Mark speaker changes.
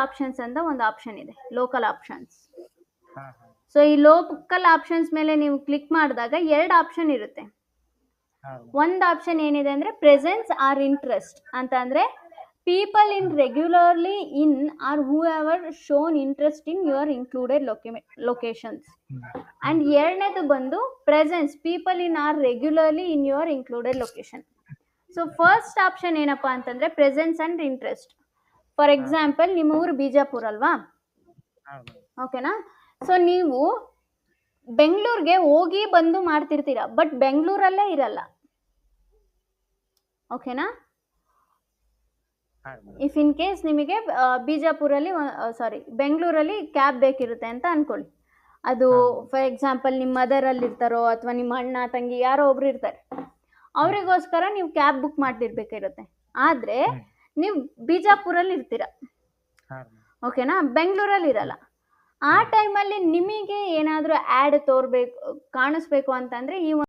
Speaker 1: Options ಅಂತ ಒಂದು option ಇದೆ, ಲೋಕಲ್ ಆಪ್ಷನ್ಸ್.
Speaker 2: ಹಾ
Speaker 1: ಸೊ ಈ ಲೋಕಲ್ ಆಪ್ಷನ್ಸ್ ಮೇಲೆ ನೀವು ಕ್ಲಿಕ್ ಮಾಡಿದಾಗ 2 ಆಪ್ಷನ್ ಇರುತ್ತೆ.
Speaker 2: ಹಾ
Speaker 1: ಒಂದು ಆಪ್ಷನ್ ಏನಿದೆ ಅಂದ್ರೆ ಪ್ರೆಸೆನ್ಸ್ ಆರ್ ಇಂಟ್ರೆಸ್ಟ್ ಅಂತ, ಅಂದ್ರೆ people in regularly in are who ever shown interest in your included locations. And ಎರಡನೇದು ಬಂದು presence people in are regularly in your included location. So first option ಏನಪ್ಪಾ ಅಂತಂದ್ರೆ presence and interest. For example ನಿಮ್ಮ ಊರು ಬಿಜಾಪುರ ಅಲ್ವಾ, ಓಕೆನಾ? So ನೀವು ಬೆಂಗಳೂರಿಗೆ ಹೋಗಿ ಬಂದು ಮಾಡ್ತಿರ್ತೀರಾ, ಬಟ್ ಬೆಂಗಳೂರಲ್ಲೇ ಇರಲ್ಲ, ಓಕೆನಾ? ಇಫ್ ಇನ್ ಕೇಸ್ ನಿಮಗೆ ಬಿಜಾಪುರಲ್ಲಿ ಬೆಂಗಳೂರಲ್ಲಿ ಕ್ಯಾಬ್ ಬೇಕಿರುತ್ತೆ ಅಂತ ಅನ್ಕೊಳ್ಳಿ. ಅದು ಫಾರ್ ಎಕ್ಸಾಂಪಲ್ ನಿಮ್ಮ ಮದರ್ ಅಲ್ಲಿ ಇರ್ತಾರೋ ಅಥವಾ ನಿಮ್ಮ ಅಣ್ಣ ತಂಗಿ ಯಾರೋ ಒಬ್ರು ಇರ್ತಾರೆ, ಅವರಿಗೋಸ್ಕರ ನೀವು ಕ್ಯಾಬ್ ಬುಕ್ ಮಾಡಿರ್ಬೇಕಿರುತ್ತೆ. ಆದ್ರೆ ನೀವು ಬಿಜಾಪುರಲ್ಲಿ ಇರ್ತೀರ, ಓಕೆನಾ? ಬೆಂಗಳೂರಲ್ಲಿ ಇರಲ್ಲ. ಆ ಟೈಮಲ್ಲಿ ನಿಮಗೆ ಏನಾದರೂ ಆ್ಯಡ್ ಕಾಣಿಸ್ಬೇಕು ಅಂತಂದ್ರೆ ಈ